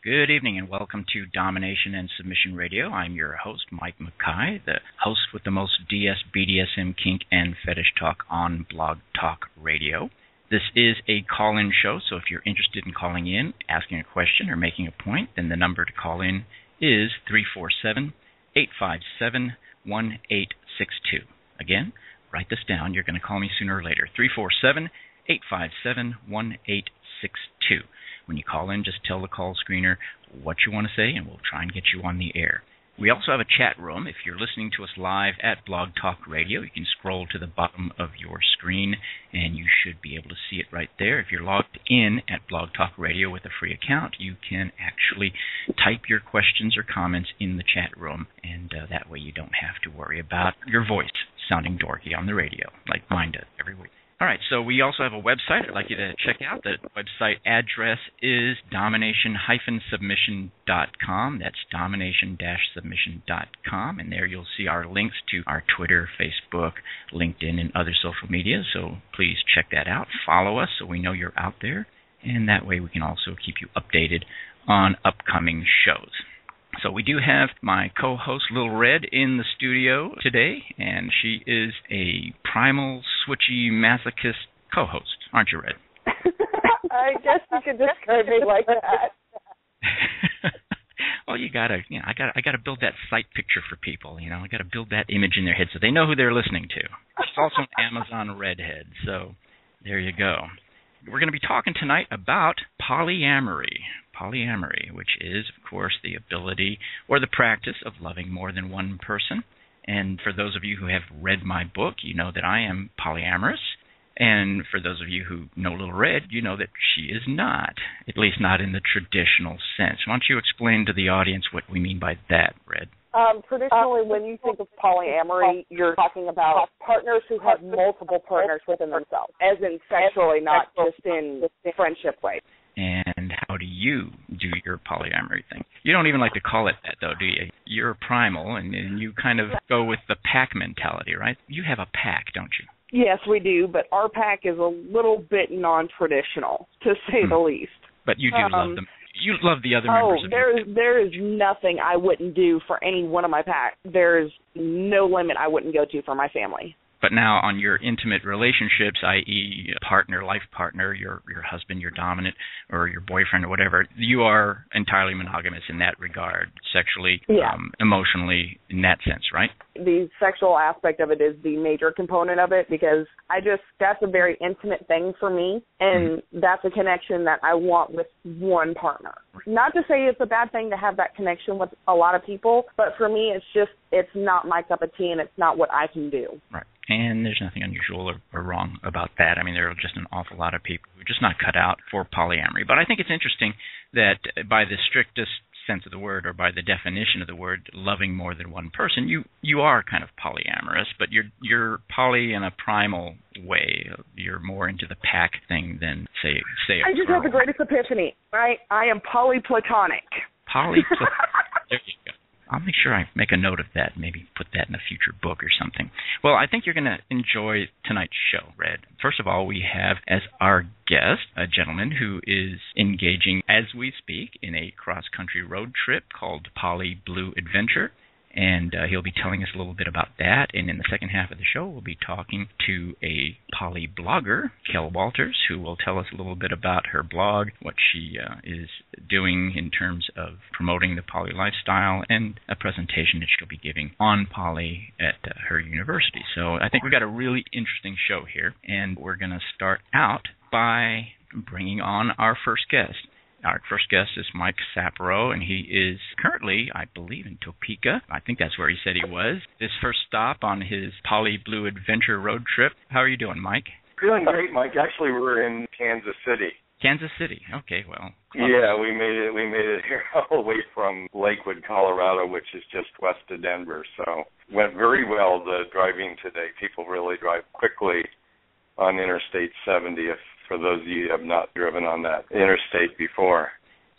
Good evening and welcome to Domination and Submission Radio. I'm your host, Mike Makai, the host with the most DS, BDSM, kink, and fetish talk on Blog Talk Radio. This is a call-in show, so if you're interested in calling in, asking a question, or making a point, then the number to call in is 347-857-1862. Again, write this down. You're going to call me sooner or later. 347-857-1862. When you call in, just tell the call screener what you want to say, and we'll try and get you on the air. We also have a chat room. If you're listening to us live at Blog Talk Radio, you can scroll to the bottom of your screen, and you should be able to see it right there. If you're logged in at Blog Talk Radio with a free account, you can actually type your questions or comments in the chat room, and that way you don't have to worry about your voice sounding dorky on the radio, like mine does every week. All right, so we also have a website I'd like you to check out. The website address is domination-submission.com. That's domination-submission.com, and there you'll see our links to our Twitter, Facebook, LinkedIn, and other social media, so please check that out. Follow us so we know you're out there, and that way we can also keep you updated on upcoming shows. So we do have my co-host, Little Red, in the studio today, and she is a primal, switchy, masochist co-host, aren't you, Red? I guess you could describe me like that. Well, I gotta build that sight picture for people. I gotta build that image in their head so they know who they're listening to. She's also an Amazon redhead, so there you go. We're going to be talking tonight about polyamory. Polyamory, which is, of course, the ability or the practice of loving more than one person. And for those of you who have read my book, you know that I am polyamorous. And for those of you who know Little Red, you know that she is not, at least not in the traditional sense. Why don't you explain to the audience what we mean by that, Red? Traditionally, when you think of polyamory, you're talking about partners who have multiple partners within themselves, as in sexually, not just in friendship ways. And how do you do your polyamory thing? You don't even like to call it that, though, do you? You're primal, and you kind of go with the pack mentality, right? You have a pack, don't you? Yes, we do, but our pack is a little bit non-traditional, to say the least. But you do love them. You love the other members of your pack. There is nothing I wouldn't do for any one of my pack. There's no limit I wouldn't go to for my family. But now on your intimate relationships, i.e. partner, life partner, your husband, your dominant, or your boyfriend or whatever, you are entirely monogamous in that regard, sexually, emotionally, in that sense, right? The sexual aspect of it is the major component of it because that's a very intimate thing for me, and that's a connection that I want with one partner. Not to say it's a bad thing to have that connection with a lot of people, but for me it's not my cup of tea and it's not what I can do. Right. And there's nothing unusual or wrong about that. I mean, there are just an awful lot of people who are just not cut out for polyamory. But I think it's interesting that by the strictest sense of the word, or by the definition of the word, loving more than one person, you are kind of polyamorous, but you're poly in a primal way. You're more into the pack thing than, say I just had the greatest epiphany. I am polyplatonic. Polyplatonic. There you go. I'll make sure I make a note of that, maybe put that in a future book or something. Well, I think you're going to enjoy tonight's show, Red. First of all, we have as our guest a gentleman who is engaging, as we speak, in a cross-country road trip called Poly Blue Adventure. And he'll be telling us a little bit about that. And in the second half of the show, we'll be talking to a poly blogger, Kell Walters, who will tell us a little bit about her blog, what she is doing in terms of promoting the poly lifestyle, and a presentation that she'll be giving on poly at her university. So I think we've got a really interesting show here. And we're going to start out by bringing on our first guest. Our first guest is Mike Saparo, and he is currently, I believe, in Topeka. I think that's where he said he was. His first stop on his Poly Blue Adventure road trip. How are you doing, Mike? Doing great, Mike. Actually, we're in Kansas City. Kansas City. Okay, well. Close. Yeah, we made it here all the way from Lakewood, Colorado, which is just west of Denver. So went very well, the driving today. People really drive quickly on Interstate 70 for those of you who have not driven on that interstate before.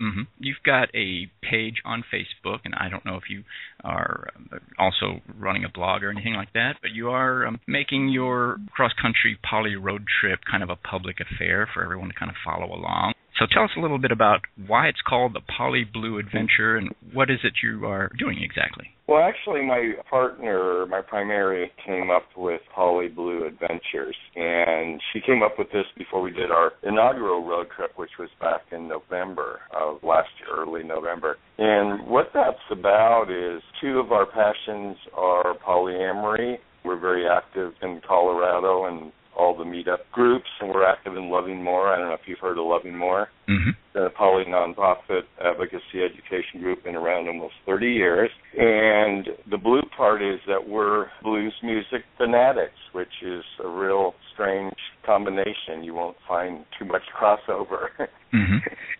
Mm-hmm. You've got a page on Facebook, and I don't know if you are also running a blog or anything like that, but you are making your cross-country poly road trip kind of a public affair for everyone to kind of follow along. So tell us a little bit about why it's called the Poly Blue Adventure and what is it you are doing exactly? Well, actually, my partner, my primary, came up with Poly Blue Adventures, and she came up with this before we did our inaugural road trip, which was back in November of last year, early November. And what that's about is two of our passions are polyamory. We're very active in Colorado and all the meetup groups, and we're active in Loving More. I don't know if you've heard of Loving More. Mm-hmm. The poly nonprofit advocacy education group, been around almost 30 years. And the blue part is that we're blues music fanatics, which is a real strange combination. You won't find too much crossover mm-hmm.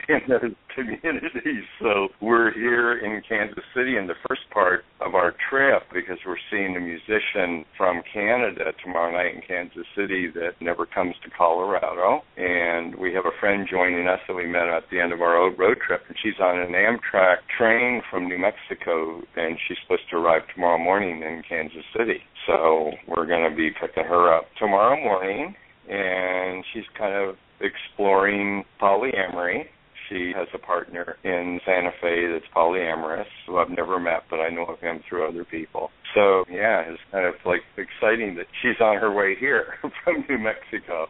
in those communities. So we're here in Kansas City in the first part of our trip because we're seeing a musician from Canada tomorrow night in Kansas City that never comes to Colorado. And we have a friend joining us that we met at the end of our road trip, and she's on an Amtrak train from New Mexico, and she's supposed to arrive tomorrow morning in Kansas City. So we're going to be picking her up tomorrow morning, and she's kind of exploring polyamory. She has a partner in Santa Fe that's polyamorous, who I've never met, but I know of him through other people. So, yeah, it's kind of like exciting that she's on her way here from New Mexico.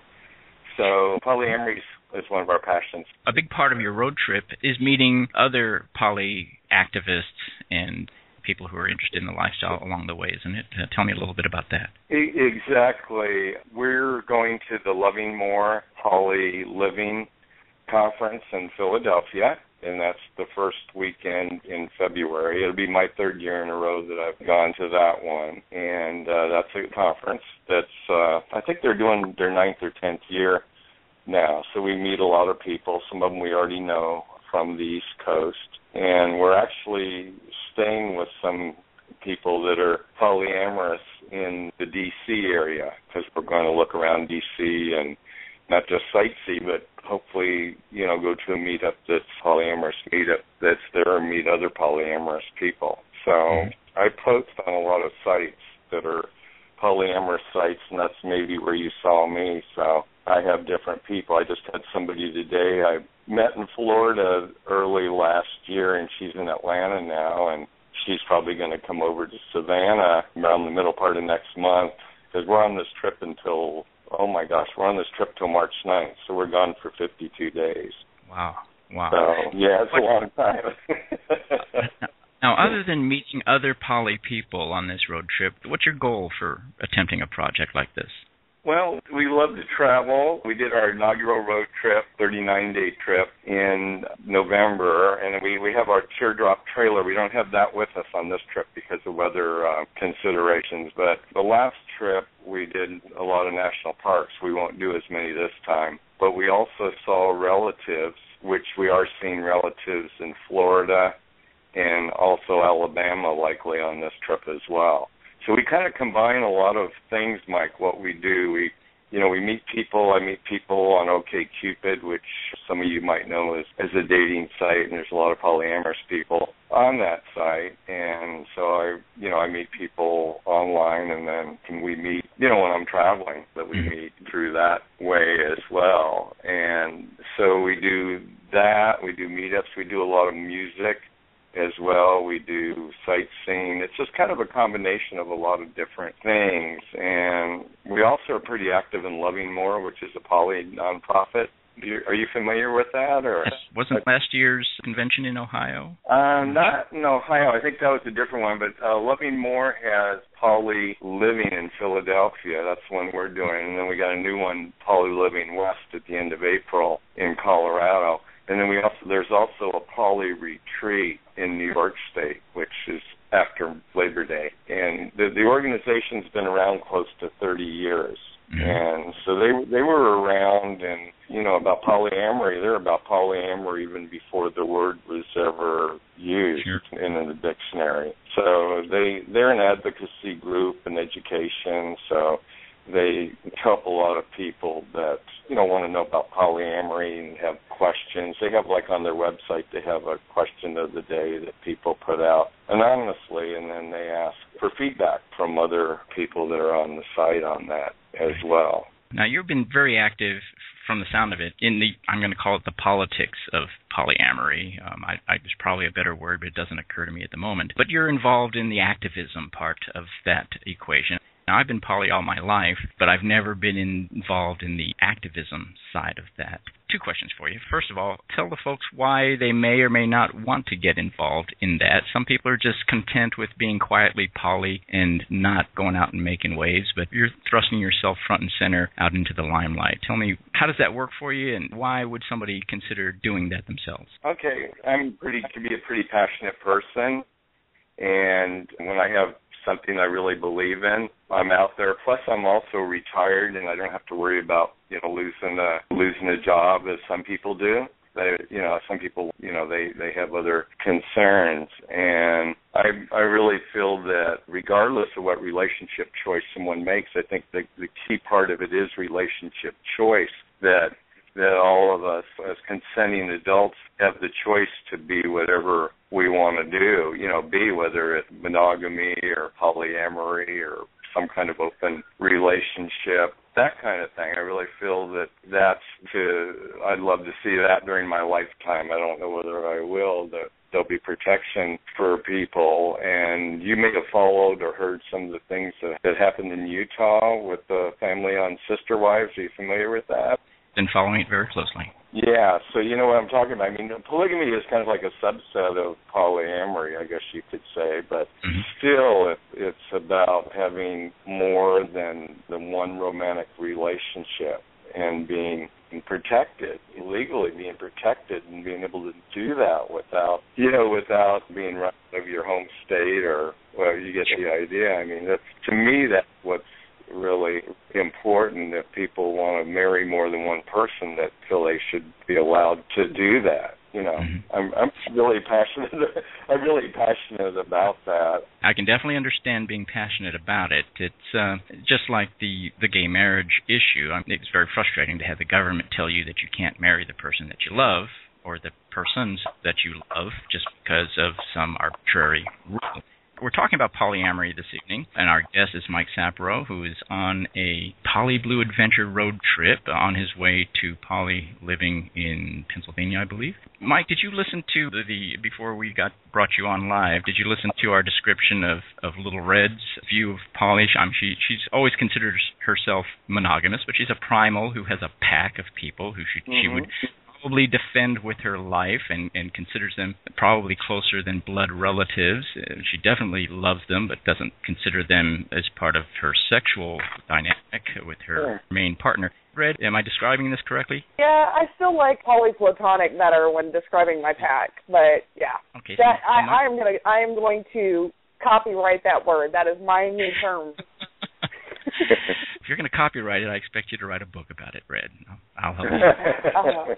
So polyamory is one of our passions. A big part of your road trip is meeting other poly activists and people who are interested in the lifestyle along the way, isn't it? Tell me a little bit about that. Exactly. We're going to the Loving More Poly Living Conference in Philadelphia, and that's the first weekend in February. It'll be my third year in a row that I've gone to that one, and that's a conference that's, I think they're doing their 9th or 10th year now, so we meet a lot of people. Some of them we already know from the East Coast, and we're actually staying with some people that are polyamorous in the D.C. area because we're going to look around D.C. and not just sightsee, but hopefully, go to a meetup that's polyamorous meetup that's there and meet other polyamorous people. So I post on a lot of sites that are polyamorous sites, and that's maybe where you saw me. So I have different people. I just had somebody today I met in Florida early last year, and she's in Atlanta now, and she's probably going to come over to Savannah around the middle part of next month because we're on this trip until, we're on this trip till March 9th, so we're gone for 52 days. Wow. So, yeah, it's a long time. Now, other than meeting other poly people on this road trip, what's your goal for attempting a project like this? Well, we love to travel. We did our inaugural road trip, 39-day trip, in November, and we have our teardrop trailer. We don't have that with us on this trip because of weather considerations, but the last trip we did a lot of national parks. We won't do as many this time, but we also saw relatives, which we are seeing relatives in Florida and also Alabama likely on this trip as well. So we kind of combine a lot of things, Mike, what we do. We meet people. I meet people on OkCupid, which some of you might know as a dating site, and there's a lot of polyamorous people on that site. And so I meet people online, and then we meet, when I'm traveling, that we meet through that way as well. And so we do that. We do meetups. We do a lot of music as well. We do sightseeing. It's just kind of a combination of a lot of different things. And we also are pretty active in Loving More, which is a poly nonprofit. Are you familiar with that? Or wasn't last year's convention in Ohio? Not in Ohio. I think that was a different one. But Loving More has Poly Living in Philadelphia. That's one we're doing. And then we got a new one, Poly Living West, at the end of April in Colorado. And then there's also a poly retreat in New York State, which is after Labor Day. And the organization's been around close to 30 years. Mm-hmm. And so they were around and, about polyamory. They're about polyamory even before the word was ever used in the dictionary. So they're an advocacy group and education, so they help a lot of people that, want to know about polyamory and have questions. They have, on their website, they have a question of the day that people put out anonymously, and then they ask for feedback from other people that are on the site on that as well. Now, you've been very active, from the sound of it, in the, I'm going to call it the politics of polyamory. There's probably a better word, but it doesn't occur to me at the moment. But you're involved in the activism part of that equation. Now, I've been poly all my life, but I've never been involved in the activism side of that. Two questions for you. First of all, tell the folks why they may or may not want to get involved in that. Some people are just content with being quietly poly and not going out and making waves, but you're thrusting yourself front and center out into the limelight. Tell me, how does that work for you, and why would somebody consider doing that themselves? Okay, I'm to be a pretty passionate person, and when I have something I really believe in, I'm out there. Plus, I'm also retired, and I don't have to worry about losing a job as some people do. Some people they have other concerns, and I really feel that regardless of what relationship choice someone makes, I think the key part of it is relationship choice. That all of us as consenting adults have the choice to be whatever we want to do, whether it's monogamy or polyamory or some kind of open relationship, that kind of thing. I really feel I'd love to see that during my lifetime. I don't know whether I will, that there'll be protection for people. And you may have followed or heard some of the things that happened in Utah with the family on sister wives. Are you familiar with that? Been following it very closely. Yeah, so you know what I'm talking about. I mean, polygamy is kind of like a subset of polyamory, I guess you could say, but still it's about having more than one romantic relationship and being protected, legally being protected, and being able to do that without being run out of your home state you get the idea. I mean, to me, that's what's really important. If people want to marry more than one person, that feel they should be allowed to do that. I'm really passionate. I'm really passionate about that. I can definitely understand being passionate about it. It's just like the gay marriage issue. It's very frustrating to have the government tell you that you can't marry the person that you love or the persons that you love just because of some arbitrary rule. We're talking about polyamory this evening, and our guest is Mike Saparo, who is on a Poly Blue Adventure road trip on his way to poly living in Pennsylvania, I believe. Mike, did you listen to before we brought you on live, did you listen to our description of Little Red's view of poly? She's always considered herself monogamous, but she's a primal who has a pack of people who she would probably defend with her life and considers them probably closer than blood relatives. She definitely loves them, but doesn't consider them as part of her sexual dynamic with her main partner. Red, am I describing this correctly? Yeah, I still like polyplatonic better when describing my pack, but yeah. Okay. I am going to copyright that word. That is my new term. If you're going to copyright it, I expect you to write a book about it, Red. I'll help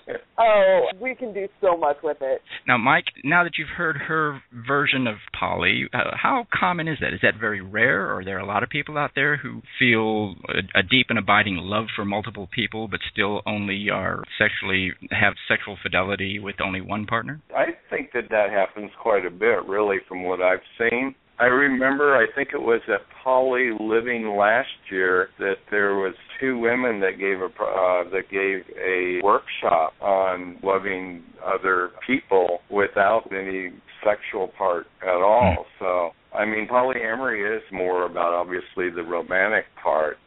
you. We can do so much with it. Now, Mike, now that you've heard her version of poly, how common is that? Is that very rare, or are there a lot of people out there who feel a deep and abiding love for multiple people but still only have sexual fidelity with only one partner? I think that happens quite a bit, really, from what I've seen. I remember, I think it was at Poly Living last year, that there was two women that gave a workshop on loving other people without any sexual part at all. So, I mean, polyamory is more about, obviously, the romantic part.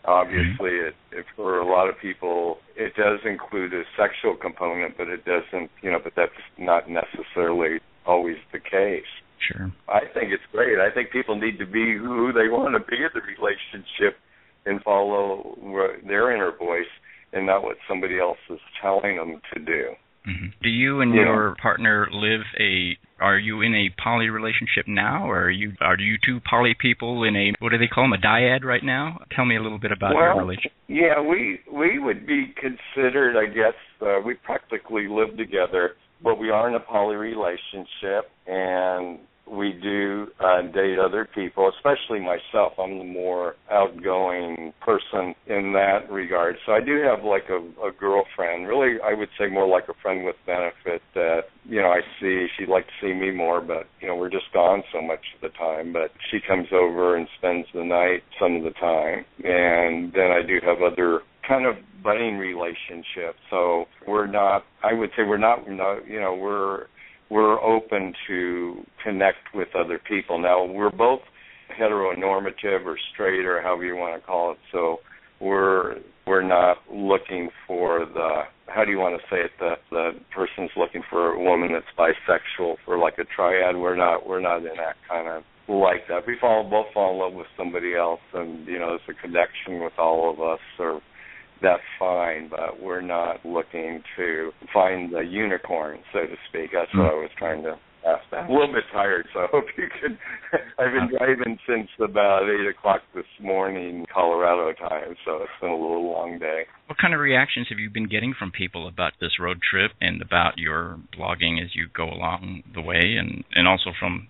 Obviously, for a lot of people, it does include a sexual component, but it doesn't, but that's not necessarily always the case. Sure. I think it's great. I think people need to be who they want to be in the relationship and follow their inner voice and not what somebody else is telling them to do. Mm-hmm. Do you and your partner are you in a poly relationship now, or are you two poly people in a, what do they call them, a dyad right now? Tell me a little bit about your relationship. Yeah, we would be considered, I guess, we practically live together, but we are in a poly relationship, and we do date other people, especially myself. I'm the more outgoing person in that regard. So I do have like a girlfriend, really I would say more like a friend with benefit that, I see. She'd like to see me more, but, we're just gone so much of the time. But she comes over and spends the night some of the time. And then I do have other kind of budding relationship. So we're not, I would say we're not we're open to connect with other people. Now, we're both heteronormative or straight or however you want to call it. So we're not looking for how do you want to say it, the person's looking for a woman that's bisexual for like a triad. We're not in that kind of like that. We both fall in love with somebody else, and there's a connection with all of us, or that's fine, but we're not looking to find the unicorn, so to speak. That's what I was trying to ask. I'm a little bit tired, so I hope you could. I've been driving since about 8 o'clock this morning, Colorado time, so it's been a little long day. What kind of reactions have you been getting from people about this road trip and about your blogging as you go along the way, and also from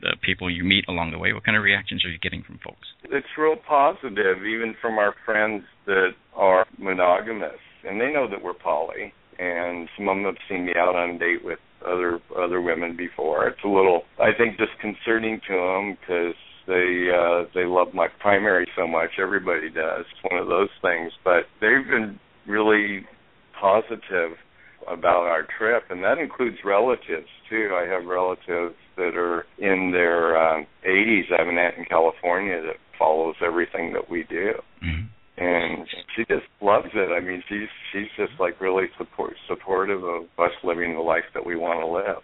the people you meet along the way? What kind of reactions are you getting from folks? It's real positive, even from our friends that are monogamous, and they know that we're poly, and some of them have seen me out on a date with other women before. It's a little, I think, disconcerting to them because they love my primary so much. Everybody does. It's one of those things, but they've been really positive about our trip, and that includes relatives too. I have relatives that are in their 80s. I have an aunt in California that follows everything that we do, and she just loves it. I mean, she's just like really supportive of us living the life that we want to live.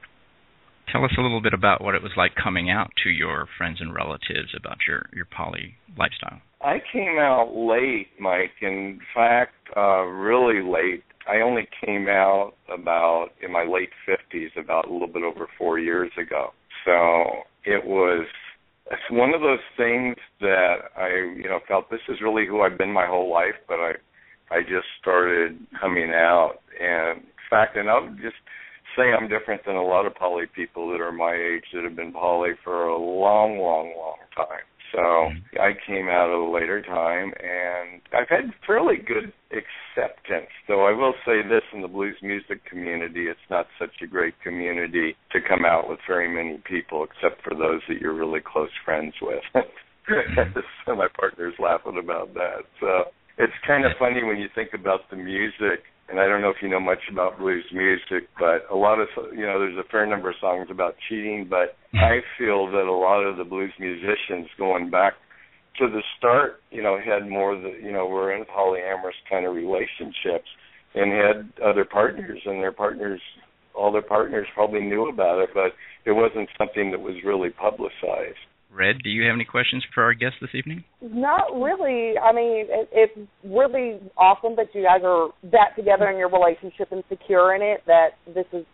Tell us a little bit about what it was like coming out to your friends and relatives about your poly lifestyle. I came out late, Mike. In fact, really late. I only came out about in my late 50s, about a little bit over 4 years ago. So it's one of those things that I, felt this is really who I've been my whole life, but I just started coming out. And in fact, and I'll just say I'm different than a lot of poly people that are my age that have been poly for a long, long, long time. So I came out at a later time, and I've had fairly good acceptance. Though I will say this, in the blues music community, it's not such a great community to come out with very many people, except for those that you're really close friends with. So my partner's laughing about that. So it's kind of funny when you think about the music. And I don't know if you know much about blues music, but a lot of, there's a fair number of songs about cheating, but I feel that a lot of the blues musicians going back to the start, had more were in polyamorous kind of relationships and had other partners, and all their partners probably knew about it, but it wasn't something that was really publicized. Red, do you have any questions for our guest this evening? Not really. I mean, it's really awesome that you guys are that together in your relationship and secure in it, that this is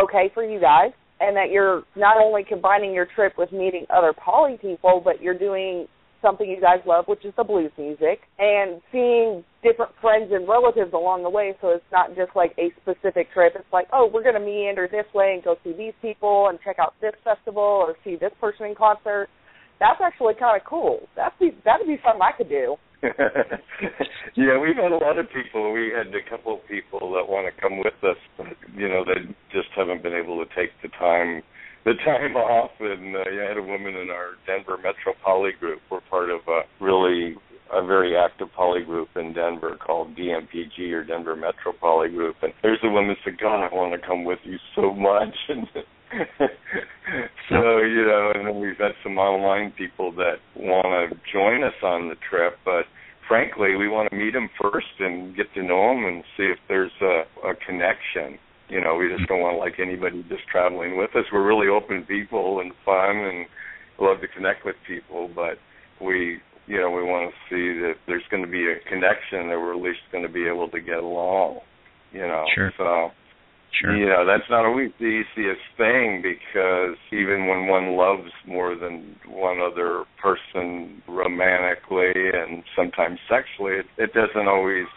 okay for you guys, and that you're not only combining your trip with meeting other poly people, but you're doing something you guys love, which is the blues music, and seeing different friends and relatives along the way, so it's not just like a specific trip. It's like, oh, we're going to meander this way and go see these people and check out this festival or see this person in concert. That's actually kind of cool. That'd be something I could do. Yeah, we've had a lot of people. We had a couple of people that want to come with us, but, they just haven't been able to take the time off. And I had a woman in our Denver Metro Poly group. We're part of a very active poly group in Denver called DMPG, or Denver Metro Poly Group. And there's a woman that said, God, I want to come with you so much. And so, and then we've had some online people that want to join us on the trip, but frankly, we want to meet them first and get to know them and see if there's a connection. We just don't want anybody just traveling with us. We're really open people and fun and love to connect with people, but we want to see that there's going to be a connection, that we're at least going to be able to get along, Sure. So. Sure. That's not always the easiest thing, because even when one loves more than one other person romantically and sometimes sexually, it doesn't always,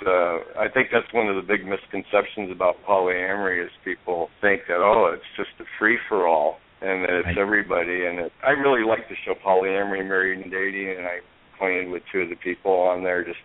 I think that's one of the big misconceptions about polyamory, is people think that, it's just a free-for-all and that it's everybody. And I really like to show polyamory, married and dating, and I acquainted with two of the people on there, just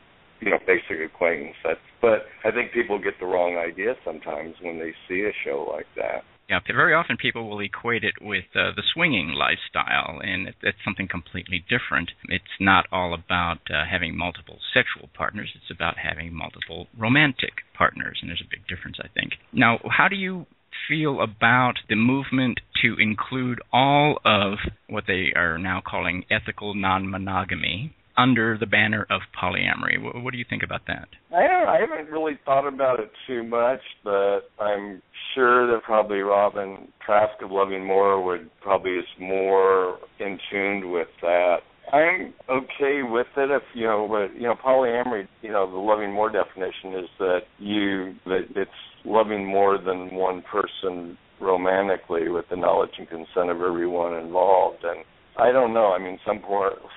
basic acquaintance. But I think people get the wrong idea sometimes when they see a show like that. Yeah, very often people will equate it with the swinging lifestyle, and it's something completely different. It's not all about having multiple sexual partners. It's about having multiple romantic partners, and there's a big difference, I think. Now, how do you feel about the movement to include all of what they are now calling ethical non-monogamy under the banner of polyamory? What do you think about that? I haven't really thought about it too much, but I'm sure that probably Robin Trask of Loving More would probably is more in tune with that. I'm okay with it if but polyamory, the Loving More definition is that it's loving more than one person romantically with the knowledge and consent of everyone involved. And I don't know. I mean, some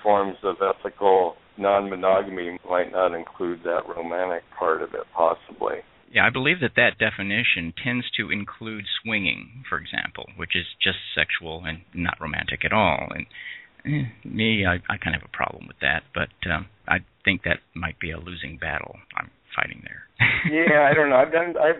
forms of ethical non-monogamy might not include that romantic part of it, possibly. Yeah, I believe that definition tends to include swinging, for example, which is just sexual and not romantic at all. And I kind of have a problem with that, but I think that might be a losing battle I'm fighting there. Yeah, I don't know. I've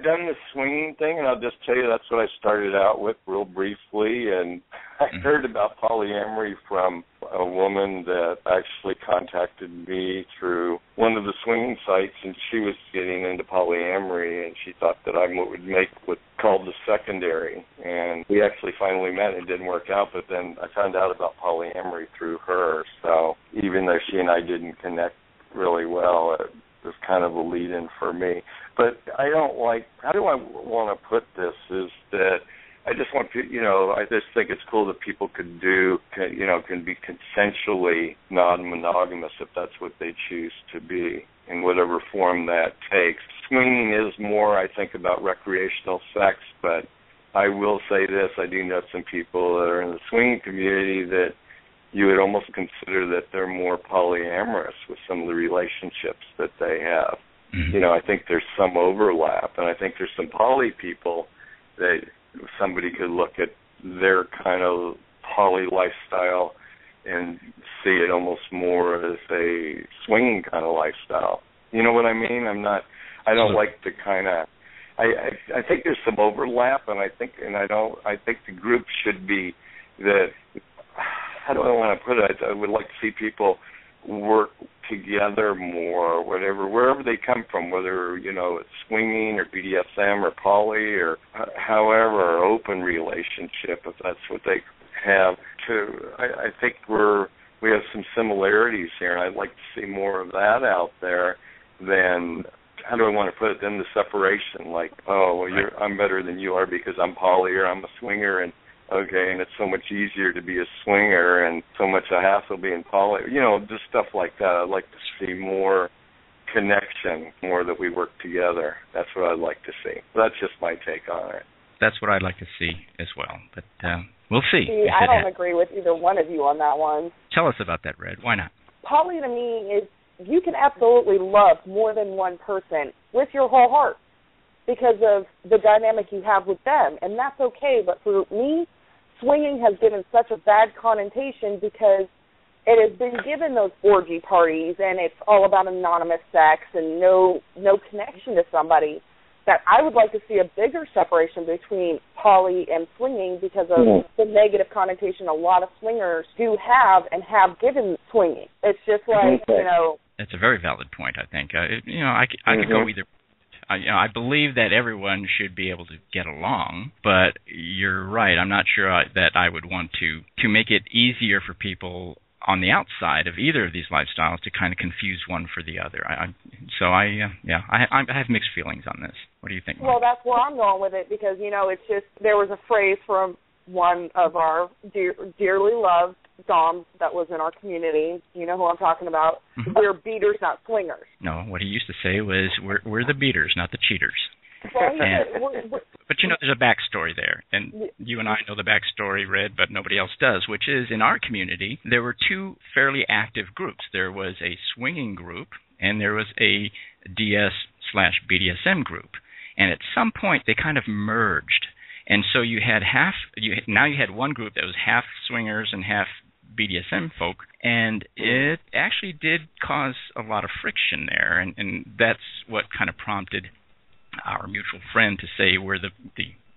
done the swinging thing, and I'll just tell you that's what I started out with real briefly. And I heard about polyamory from a woman that actually contacted me through one of the swinging sites, and she was getting into polyamory, and she thought that I would make what's called the secondary. And we actually finally met, and it didn't work out, but then I found out about polyamory through her. So even though she and I didn't connect really well, it was kind of a lead-in for me. But I don't how do I want to put this, is that I just want to, I just think it's cool that people can be consensually non-monogamous if that's what they choose to be, in whatever form that takes. Swinging is more, I think, about recreational sex, but I will say this, I do know some people that are in the swinging community that you would almost consider that they're more polyamorous with some of the relationships that they have. Mm-hmm. I think there's some overlap, and I think there's some poly people that somebody could look at their kind of poly lifestyle and see it almost more as a swinging kind of lifestyle. You know what I mean? I don't like to kind of. I think there's some overlap, and I think the group should be that. How do I want to put it? I would like to see people work together more, wherever they come from, whether, it's swinging or BDSM or poly or however, or open relationship, if that's what they have. I think we have some similarities here, and I'd like to see more of that out there than, how do I want to put it, than the separation, like, I'm better than you are because I'm poly or I'm a swinger, and and it's so much easier to be a swinger and so much a hassle being poly, just stuff like that. I'd like to see more connection, more that we work together. That's what I'd like to see. That's just my take on it. That's what I'd like to see as well, but we'll see. I don't agree with either one of you on that one. Tell us about that, Red. Why not? Poly to me is you can absolutely love more than one person with your whole heart because of the dynamic you have with them, and that's okay. But for me, swinging has given such a bad connotation because it has been given those orgy parties and it's all about anonymous sex and no connection to somebody, that I would like to see a bigger separation between poly and swinging because of the negative connotation a lot of swingers do have and have given swinging. It's just like, That's a very valid point, I think. I could go either. I believe that everyone should be able to get along, but you're right. I'm not sure that I would want to make it easier for people on the outside of either of these lifestyles to kind of confuse one for the other. I have mixed feelings on this. What do you think, Mike? Well, that's where I'm going with it because, it's just there was a phrase from one of our dearly loved Doms that was in our community. You know who I'm talking about. Mm-hmm. We're beaters, not swingers. No, what he used to say was, we're the beaters, not the cheaters. Well, but there's a backstory there, and you and I know the backstory, Red, but nobody else does, which is in our community, there were two fairly active groups. There was a swinging group, and there was a DS/BDSM group. And at some point, they kind of merged. And so you had one group that was half swingers and half BDSM folk, and it actually did cause a lot of friction there, and that's what kind of prompted our mutual friend to say we're the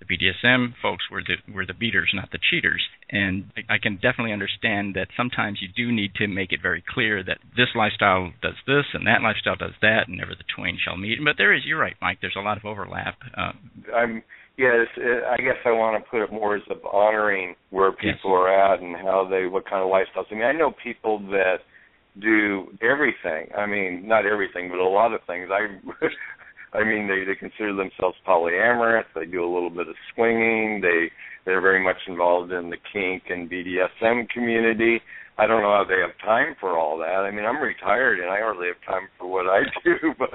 The BDSM folks were the beaters, not the cheaters. And I can definitely understand that sometimes you do need to make it very clear that this lifestyle does this and that lifestyle does that, and never the twain shall meet. But you're right, Mike, there's a lot of overlap. Yes, I guess I want to put it more as of honoring where people are at and what kind of lifestyles. I mean, I know people that do everything. I mean, not everything, but a lot of things. I mean, they consider themselves polyamorous. They do a little bit of swinging. They're very much involved in the kink and BDSM community. I don't know how they have time for all that. I mean, I'm retired and I hardly have time for what I do, but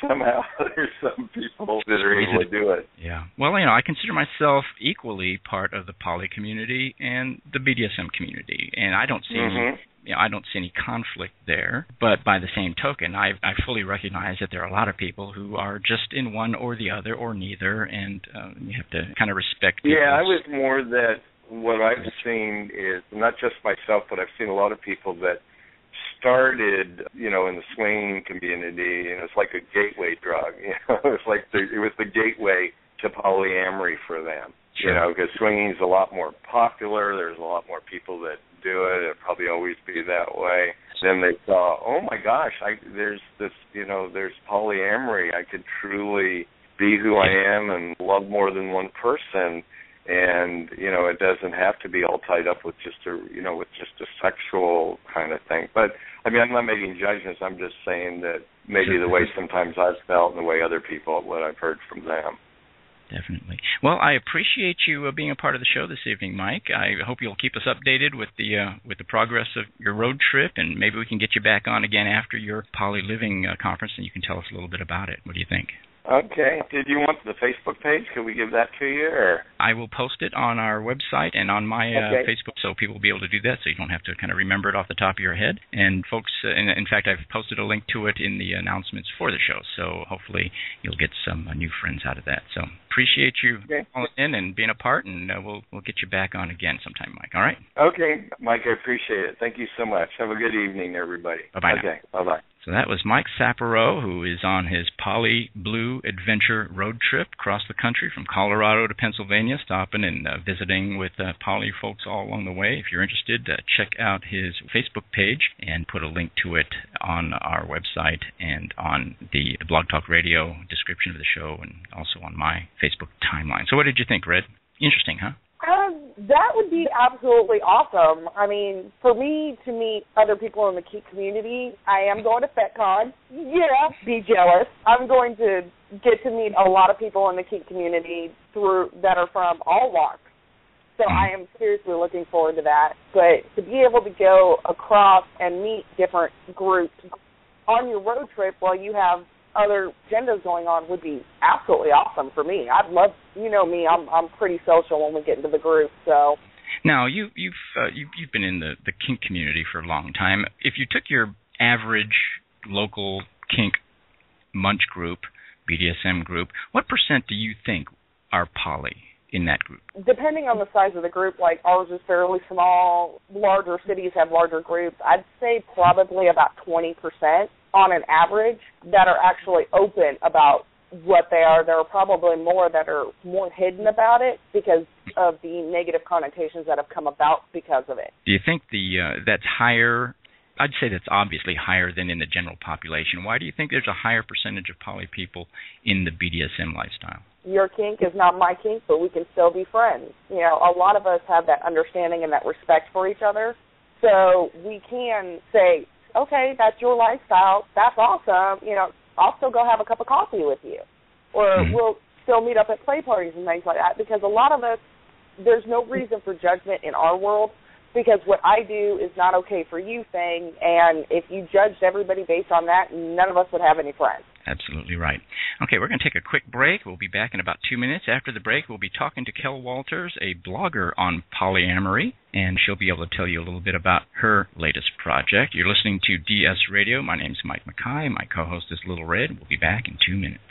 somehow there's some people that are able to do it. Yeah. Well, I consider myself equally part of the poly community and the BDSM community, and I don't see any conflict there. But by the same token, I fully recognize that there are a lot of people who are just in one or the other or neither, and you have to kind of respect people's... Yeah, I was more that what I've seen is not just myself, but I've seen a lot of people that started, in the swinging community, and it's like a gateway drug. It's like it was the gateway to polyamory for them. Sure. Because swinging is a lot more popular. There's a lot more people that do it. It'll probably always be that way. Then they saw, oh my gosh, there's this, there's polyamory. I could truly be who I am and love more than one person. And it doesn't have to be all tied up with just a sexual kind of thing. But I mean, I'm not making judgments. I'm just saying that maybe the way sometimes I've felt and the way other people, what I've heard from them. Definitely. Well, I appreciate you being a part of the show this evening, Mike. I hope you'll keep us updated with the progress of your road trip, and maybe we can get you back on again after your Poly Living conference, and you can tell us a little bit about it. What do you think? Okay. Did you want the Facebook page? Can we give that to you? Or? I will post it on our website and on my Facebook, so people will be able to do that, so you don't have to kind of remember it off the top of your head. And folks, in fact, I've posted a link to it in the announcements for the show, so hopefully you'll get some new friends out of that. So appreciate you calling in and being a part, and we'll get you back on again sometime, Mike. All right? Okay, Mike, I appreciate it. Thank you so much. Have a good evening, everybody. Bye-bye. Okay, bye-bye. So that was Mike Saparo, who is on his Poly Blue Adventure road trip across the country from Colorado to Pennsylvania, stopping and visiting with poly folks all along the way. If you're interested, check out his Facebook page and put a link to it on our website and on the Blog Talk Radio description of the show, and also on my Facebook timeline. So what did you think, Red? Interesting, huh? That would be absolutely awesome. I mean, for me to meet other people in the kink community, I am going to FetCon. Yeah, be jealous. I'm going to get to meet a lot of people in the kink community that are from all walks. So I am seriously looking forward to that. But to be able to go across and meet different groups on your road trip while you have other agendas going on would be absolutely awesome for me. I'd love, me, I'm pretty social when we get into the group. So now you've been in the kink community for a long time. If you took your average local kink munch group, BDSM group, what % do you think are poly in that group? Depending on the size of the group, like ours is fairly small. Larger cities have larger groups. I'd say probably about 20%. On an average, that are actually open about what they are. There are probably more that are more hidden about it because of the negative connotations that have come about because of it. Do you think that's higher? I'd say that's obviously higher than in the general population. Why do you think there's a higher percentage of poly people in the BDSM lifestyle? Your kink is not my kink, but we can still be friends. A lot of us have that understanding and that respect for each other. So we can say, okay, that's your lifestyle. That's awesome. I'll still go have a cup of coffee with you. Or we'll still meet up at play parties and things like that, because a lot of us, there's no reason for judgment in our world, because what I do is not okay for you thing, and if you judged everybody based on that, none of us would have any friends. Absolutely right. Okay, we're going to take a quick break. We'll be back in about 2 minutes. After the break, we'll be talking to Kell Walters, a blogger on polyamory, and she'll be able to tell you a little bit about her latest project. You're listening to DS Radio. My name's Mike Makai. My co-host is Little Red. We'll be back in 2 minutes.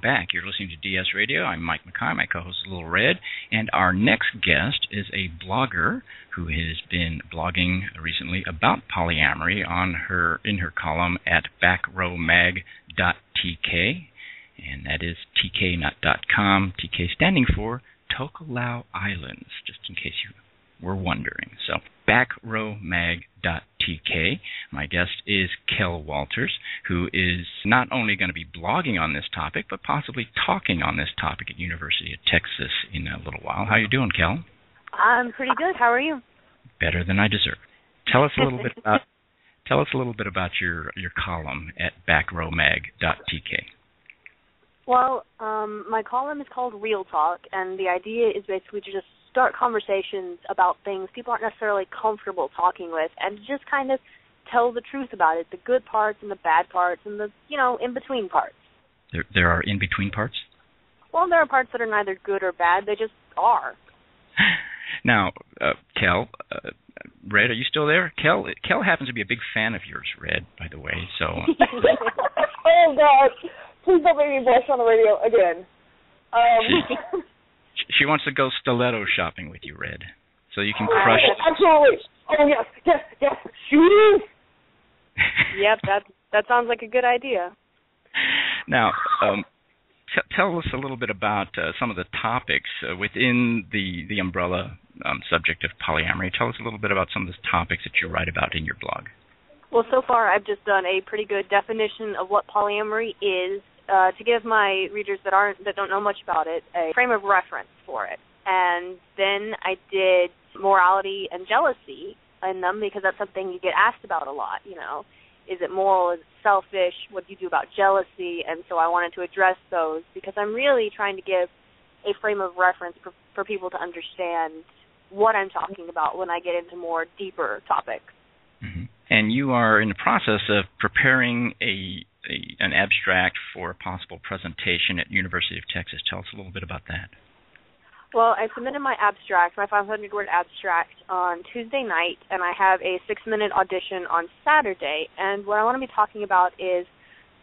back. You're listening to DS Radio. I'm Mike Makai. My co-host is Little Red. And our next guest is a blogger who has been blogging recently about polyamory in her column at backrowmag.tk. And that is TK, not .com. TK standing for Tokelau Islands, just in case you were wondering. So backrowmag.tk. My guest is Kell Walters, who is not only going to be blogging on this topic, but possibly talking on this topic at University of Texas in a little while. How you doing, Kell? I'm pretty good. How are you? Better than I deserve. Tell us a little bit about your column at backrowmag.tk. Well, my column is called Real Talk, and the idea is basically to just start conversations about things people aren't necessarily comfortable talking with, and just kind of tell the truth about it, the good parts and the bad parts and the, in-between parts. There are in-between parts? Well, there are parts that are neither good or bad. They just are. Now, Kell, Red, are you still there? Kell happens to be a big fan of yours, Red, by the way, so... Oh, God. Please don't make me blush on the radio again. She wants to go stiletto shopping with you, Red, so you can crush... Absolutely. Oh, yes. Shoes. Yep, that sounds like a good idea. Now, tell us a little bit about some of the topics within the umbrella subject of polyamory. Tell us a little bit about some of the topics that you write about in your blog. Well, so far I've just done a pretty good definition of what polyamory is to give my readers that don't know much about it a frame of reference for it. And then I did morality and jealousy in them because that's something you get asked about a lot, Is it moral? Is it selfish? What do you do about jealousy? And so I wanted to address those because I'm really trying to give a frame of reference for people to understand what I'm talking about when I get into more deeper topics. Mm-hmm. And you are in the process of preparing an abstract for a possible presentation at University of Texas. Tell us a little bit about that. Well, I submitted my abstract, my 500-word abstract, on Tuesday night, and I have a 6-minute audition on Saturday. And what I want to be talking about is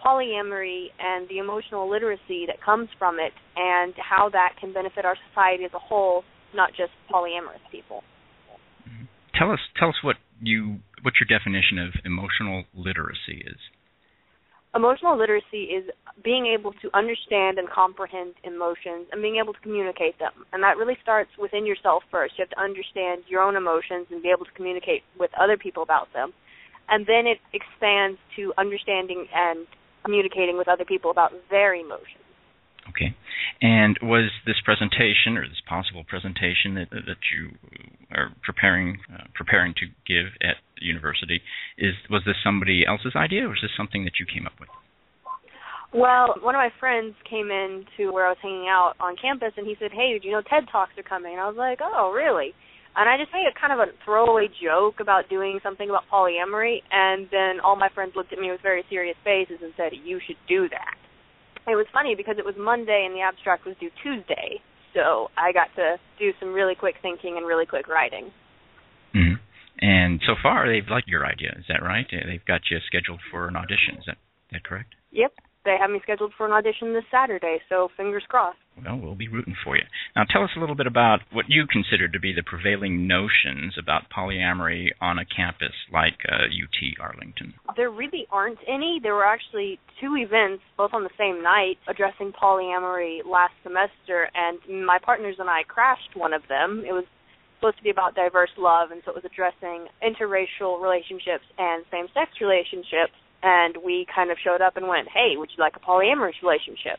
polyamory and the emotional literacy that comes from it and how that can benefit our society as a whole, not just polyamorous people. Mm-hmm. Tell us what your definition of emotional literacy is. Emotional literacy is being able to understand and comprehend emotions and being able to communicate them. And that really starts within yourself first. You have to understand your own emotions and be able to communicate with other people about them. And then it expands to understanding and communicating with other people about their emotions. Okay. And was this presentation or this possible presentation that you are preparing to give at the university, was this somebody else's idea or was this something that you came up with? Well, one of my friends came in to where I was hanging out on campus and he said, "Hey, did you know TED Talks are coming?" And I was like, "Oh, really?" And I just made a kind of a throwaway joke about doing something about polyamory, and then all my friends looked at me with very serious faces and said, "You should do that." It was funny because it was Monday and the abstract was due Tuesday, so I got to do some really quick thinking and really quick writing. Mm-hmm. And so far, they've liked your idea. Is that right? They've got you scheduled for an audition. Is that correct? Yep. They have me scheduled for an audition this Saturday, so fingers crossed. Well, we'll be rooting for you. Now, tell us a little bit about what you consider to be the prevailing notions about polyamory on a campus like UT Arlington. There really aren't any. There were actually 2 events, both on the same night, addressing polyamory last semester, and my partners and I crashed one of them. It was supposed to be about diverse love, and so it was addressing interracial relationships and same-sex relationships. And we kind of showed up and went, "Hey, would you like a polyamorous relationship?"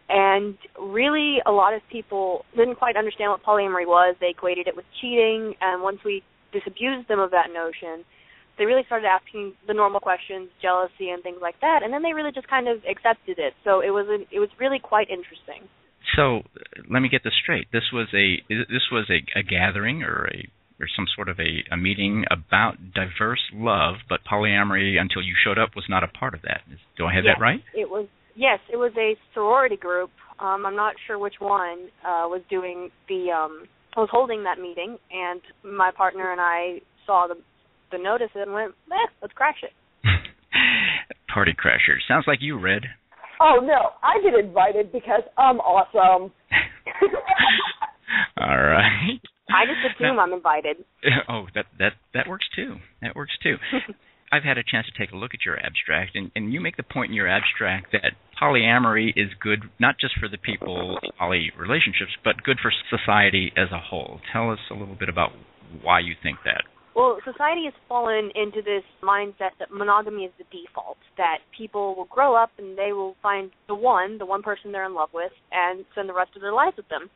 And really, a lot of people didn't quite understand what polyamory was. They equated it with cheating. And once we disabused them of that notion, they really started asking the normal questions, jealousy and things like that. And then they really just kind of accepted it. So it was really quite interesting. So let me get this straight. This was a gathering or some sort of a meeting about diverse love, but polyamory, until you showed up, was not a part of that. Do I have that right? It was a sorority group. I'm not sure which one was doing was holding that meeting, and my partner and I saw the notice and went, let's crash it. Party crashers. Sounds like you, Red. Oh, no, I get invited because I'm awesome. All right. I just assume I'm invited. Oh, that works too. That works too. I've had a chance to take a look at your abstract, and you make the point in your abstract that polyamory is good not just for the people in poly relationships, but good for society as a whole. Tell us a little bit about why you think that. Well, society has fallen into this mindset that monogamy is the default, that people will grow up and they will find the one person they're in love with, and spend the rest of their lives with them.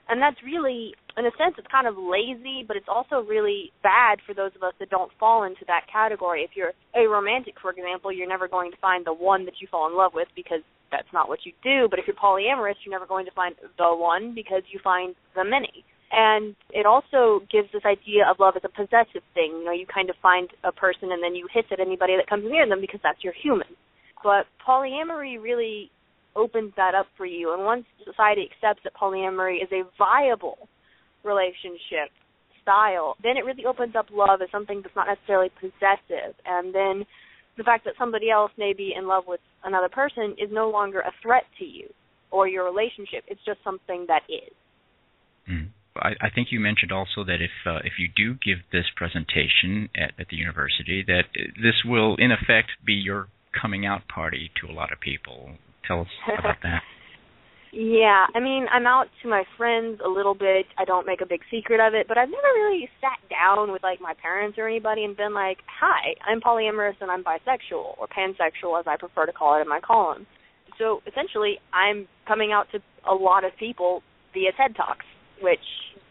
And that's really, in a sense, it's kind of lazy, but it's also really bad for those of us that don't fall into that category. If you're aromantic, for example, you're never going to find the one that you fall in love with because that's not what you do. But if you're polyamorous, you're never going to find the one because you find the many. And it also gives this idea of love as a possessive thing. You know, you kind of find a person and then you hiss at anybody that comes near them because that's your human. But polyamory really opens that up for you. And once society accepts that polyamory is a viable relationship style, then it really opens up love as something that's not necessarily possessive. And then the fact that somebody else may be in love with another person is no longer a threat to you or your relationship. It's just something that is. Mm. I think you mentioned also that if you do give this presentation at the university, that this will, in effect, be your coming out party to a lot of people. Tell us about that. Yeah, I mean, I'm out to my friends a little bit. I don't make a big secret of it, but I've never really sat down with, like, my parents or anybody and been like, hi, I'm polyamorous and I'm bisexual, or pansexual, as I prefer to call it in my column. So, essentially, I'm coming out to a lot of people via TED Talks, which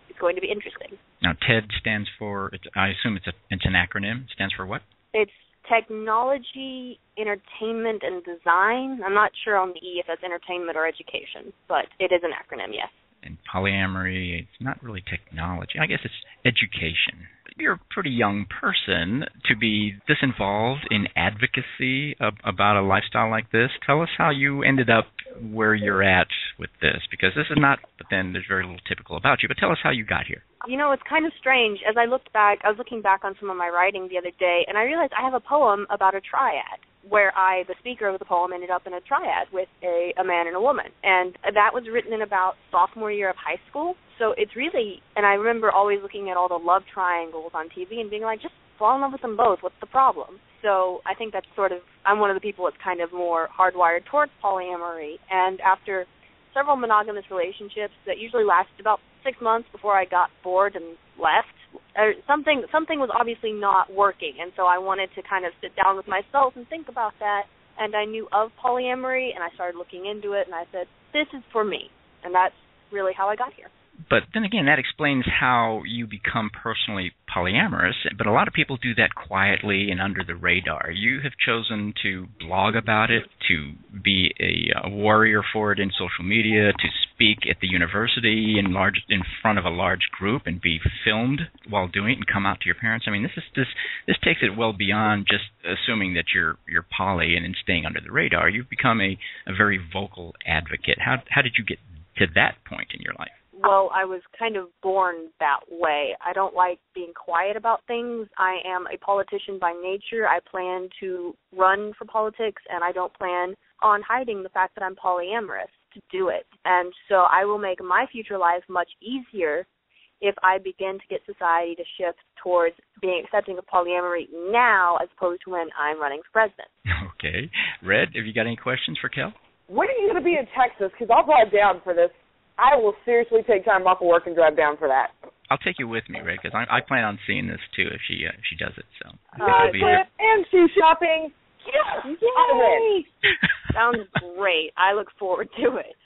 is going to be interesting. Now, TED stands for, I assume it's an acronym. It stands for what? It's Technology, Entertainment, and Design. I'm not sure on the E if that's entertainment or education, but it is an acronym, yes. And polyamory, it's not really technology. I guess it's education. You're a pretty young person to be this involved in advocacy about a lifestyle like this. Tell us how you ended up where you're at with this, because this is not, but then there's very little typical about you, but tell us how you got here. You know, it's kind of strange. As I looked back, I was looking back on some of my writing the other day, and I realized I have a poem about a triad, where the speaker of the poem ended up in a triad with a man and a woman. And that was written in about sophomore year of high school. So it's really, and I remember always looking at all the love triangles on TV and being like, just fall in love with them both. What's the problem? So I think that's sort of, I'm one of the people that's kind of more hardwired towards polyamory. And after several monogamous relationships that usually lasted about 6 months before I got bored and left, something was obviously not working, and so I wanted to kind of sit down with myself and think about that, and I knew of polyamory, and I started looking into it, and I said, this is for me, and that's really how I got here. But then again, that explains how you become personally polyamorous, but a lot of people do that quietly and under the radar. You have chosen to blog about it, to be a warrior for it in social media, to speak at the university in front of a large group and be filmed while doing it and come out to your parents. I mean, this takes it well beyond just assuming that you're poly and staying under the radar. You've become a very vocal advocate. How did you get to that point in your life? Well, I was kind of born that way. I don't like being quiet about things. I am a politician by nature. I plan to run for politics, and I don't plan on hiding the fact that I'm polyamorous to do it. And so I will make my future life much easier if I begin to get society to shift towards being accepting of polyamory now as opposed to when I'm running for president. Okay. Red, have you got any questions for Kell? When are you going to be in Texas? Because I'll drive down for this. I will seriously take time off of work and drive down for that. I'll take you with me, Red, because I plan on seeing this too if she does it. So and shoe shopping. Yes, I win. Sounds great. I look forward to it.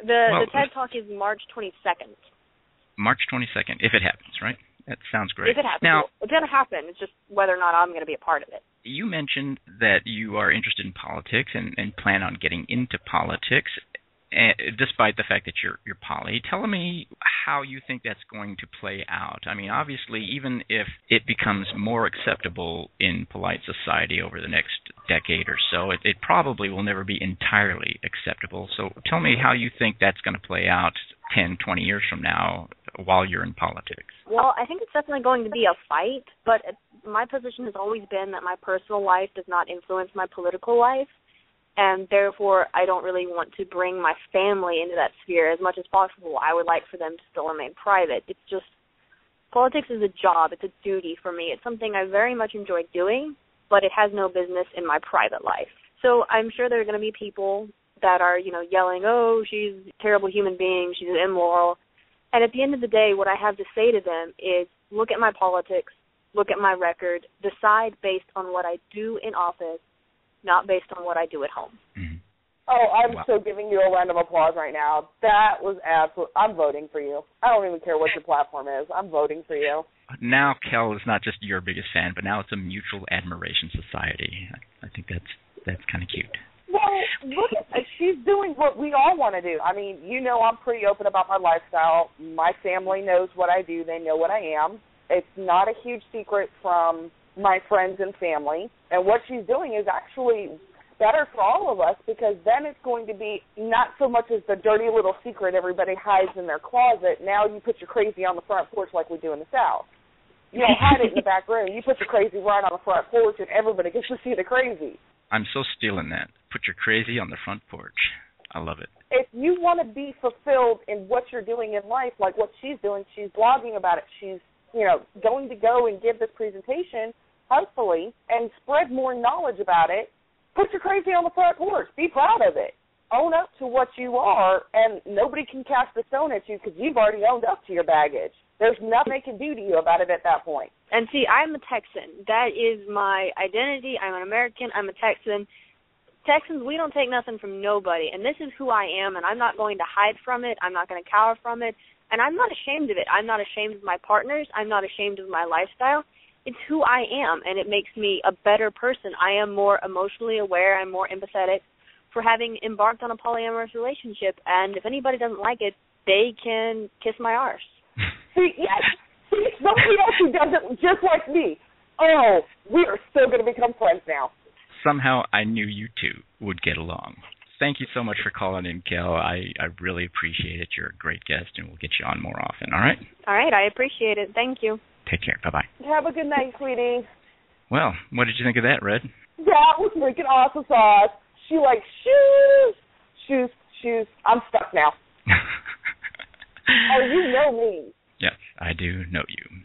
The TED Talk is March 22nd. March 22nd, if it happens, right? That sounds great. If it happens. Now, it's going to happen. It's just whether or not I'm going to be a part of it. You mentioned that you are interested in politics and plan on getting into politics. Despite the fact that you're poly. Tell me how you think that's going to play out. I mean, obviously, even if it becomes more acceptable in polite society over the next decade or so, it probably will never be entirely acceptable. So tell me how you think that's going to play out 10, 20 years from now while you're in politics. Well, I think it's definitely going to be a fight, but my position has always been that my personal life does not influence my political life. and therefore I don't really want to bring my family into that sphere as much as possible. I would like for them to still remain private. It's just, politics is a job. It's a duty for me. It's something I very much enjoy doing, but it has no business in my private life. So I'm sure there are going to be people that are, yelling, oh, she's a terrible human being, she's immoral. And at the end of the day, what I have to say to them is, look at my politics, look at my record, decide based on what I do in office, not based on what I do at home. Mm-hmm. Oh, I'm so giving you a round of applause right now. That was absolute. I'm voting for you. I don't even care what your platform is. I'm voting for you. Now Kell is not just your biggest fan, but now it's a mutual admiration society. I think that's kind of cute. Well, look at she's doing what we all want to do. I mean, I'm pretty open about my lifestyle. My family knows what I do. They know what I am. It's not a huge secret from my friends and family. And what she's doing is actually better for all of us, because then it's going to be not so much as the dirty little secret everybody hides in their closet. Now you put your crazy on the front porch like we do in the South. You don't hide it in the back room. You put your crazy right on the front porch, and everybody gets to see the crazy. I'm so stealing that. Put your crazy on the front porch. I love it. If you want to be fulfilled in what you're doing in life, like what she's doing, she's blogging about it. She's, going to go and give this presentation, hopefully, and spread more knowledge about it. Put your crazy on the front porch. Be proud of it. Own up to what you are, and nobody can cast a stone at you because you've already owned up to your baggage. There's nothing they can do to you about it at that point. And see, I'm a Texan. That is my identity. I'm an American. I'm a Texan. Texans, we don't take nothing from nobody, and this is who I am, and I'm not going to hide from it. I'm not going to cower from it, and I'm not ashamed of it. I'm not ashamed of my partners. I'm not ashamed of my lifestyle. It's who I am, and it makes me a better person. I am more emotionally aware. I'm more empathetic for having embarked on a polyamorous relationship, and if anybody doesn't like it, they can kiss my arse. See, yes. See, somebody else who does it just like me. Oh, we are still going to become friends now. Somehow I knew you two would get along. Thank you so much for calling in, Kell. I really appreciate it. You're a great guest, and we'll get you on more often, all right? All right, I appreciate it. Thank you. Take care. Bye-bye. Have a good night, sweetie. Well, what did you think of that, Red? That was freaking awesome sauce. She like, shoes. I'm stuck now. Oh, you know me. Yes, I do know you.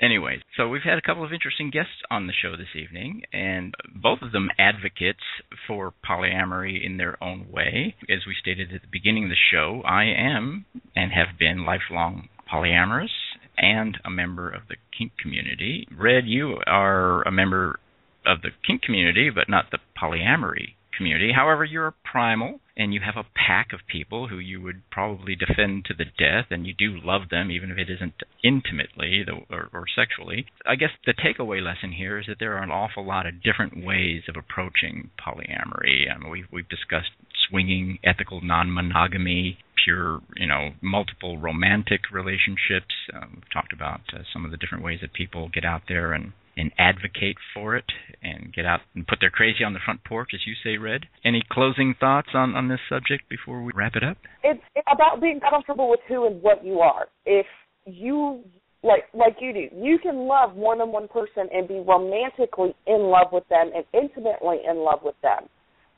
Anyway, so we've had a couple of interesting guests on the show this evening, and both of them advocates for polyamory in their own way. As we stated at the beginning of the show, I am and have been lifelong polyamorous and a member of the kink community. Red, you are a member of the kink community, but not the polyamory community. However, you're a primal, and you have a pack of people who you would probably defend to the death, and you do love them, even if it isn't intimately or sexually. I guess the takeaway lesson here is that there are an awful lot of different ways of approaching polyamory. I mean, we've discussed swinging, ethical non-monogamy, pure, multiple romantic relationships. We've talked about some of the different ways that people get out there and advocate for it and get out and put their crazy on the front porch, as you say, Red. Any closing thoughts on this subject before we wrap it up? It's about being comfortable with who and what you are. If you, like you do, you can love more than one person and be romantically in love with them and intimately in love with them.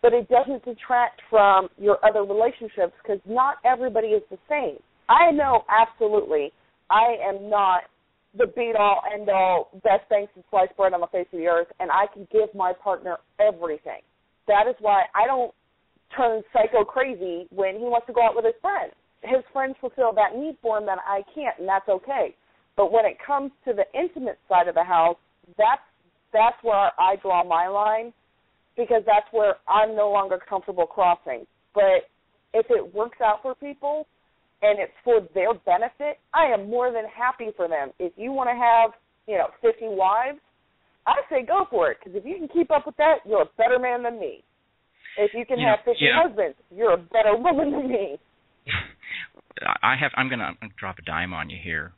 But it doesn't detract from your other relationships, because not everybody is the same. I know absolutely I am not the be-all, end-all, best thing since sliced bread on the face of the earth, and I can give my partner everything. That is why I don't turn psycho crazy when he wants to go out with his friends. His friends fulfill that need for him that I can't, and that's okay. But when it comes to the intimate side of the house, that's where I draw my line, because that's where I'm no longer comfortable crossing. But if it works out for people and it's for their benefit, I am more than happy for them. If you want to have, 50 wives, I say go for it, because if you can keep up with that, you're a better man than me. If you can have 50 husbands, you're a better woman than me. I'm going to drop a dime on you here,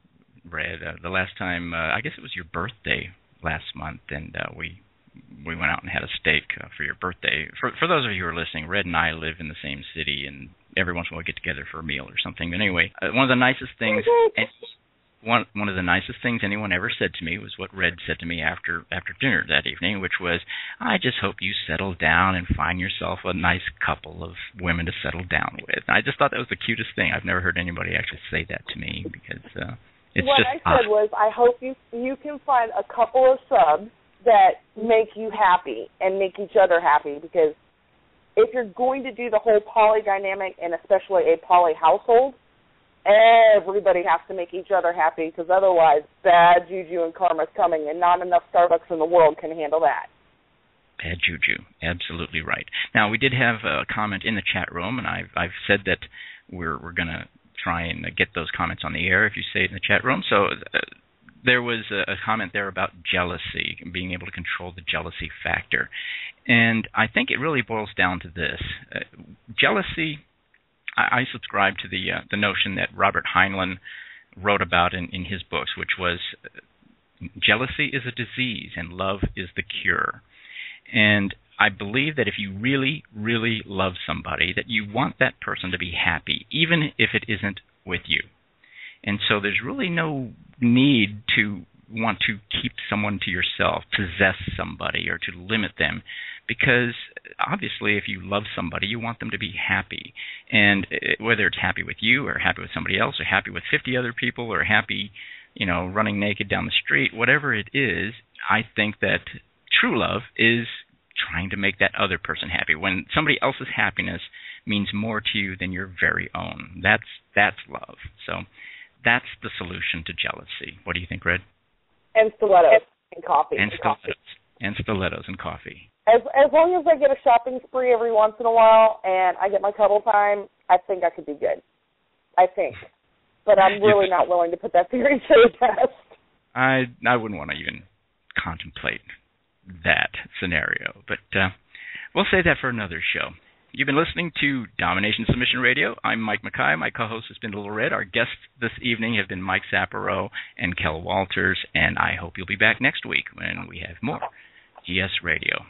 Red. The last time, I guess it was your birthday last month, and we went out and had a steak for your birthday. For those of you who are listening, Red and I live in the same city, and every once in a while we get together for a meal or something. But anyway, one of the nicest things, one of the nicest things anyone ever said to me was what Red said to me after dinner that evening, which was, I just hope you settle down and find yourself a nice couple of women to settle down with. And I just thought that was the cutest thing. I've never heard anybody actually say that to me, because it's what just... What I said was, I hope you can find a couple of subs that make you happy and make each other happy, because if you're going to do the whole poly dynamic, and especially a poly household, everybody has to make each other happy, because otherwise bad juju and karma's coming, and not enough Starbucks in the world can handle that. Bad juju. Absolutely right. Now, we did have a comment in the chat room, and I've said that we're going to try and get those comments on the air if you say it in the chat room. So there was a comment there about jealousy, being able to control the jealousy factor. And I think it really boils down to this. Jealousy, I subscribe to the notion that Robert Heinlein wrote about in his books, which was jealousy is a disease and love is the cure. And I believe that if you really, really love somebody, that you want that person to be happy, even if it isn't with you. And so there's really no need to want to keep someone to yourself, possess somebody, or to limit them, because obviously if you love somebody, you want them to be happy. And whether it's happy with you or happy with somebody else or happy with 50 other people or happy, running naked down the street, whatever it is, I think that true love is trying to make that other person happy. When somebody else's happiness means more to you than your very own, that's love. So that's the solution to jealousy. What do you think, Red? And stilettos and coffee. And stilettos and coffee. As long as I get a shopping spree every once in a while and I get my cuddle time, I think I could be good. I think. But I'm really not willing to put that theory to the test. I wouldn't want to even contemplate that scenario. But we'll save that for another show. You've been listening to Domination Submission Radio. I'm Mike Makai. My co-host has been Little Red. Our guests this evening have been Mike Saparo and Kell Walters, and I hope you'll be back next week when we have more GS Radio.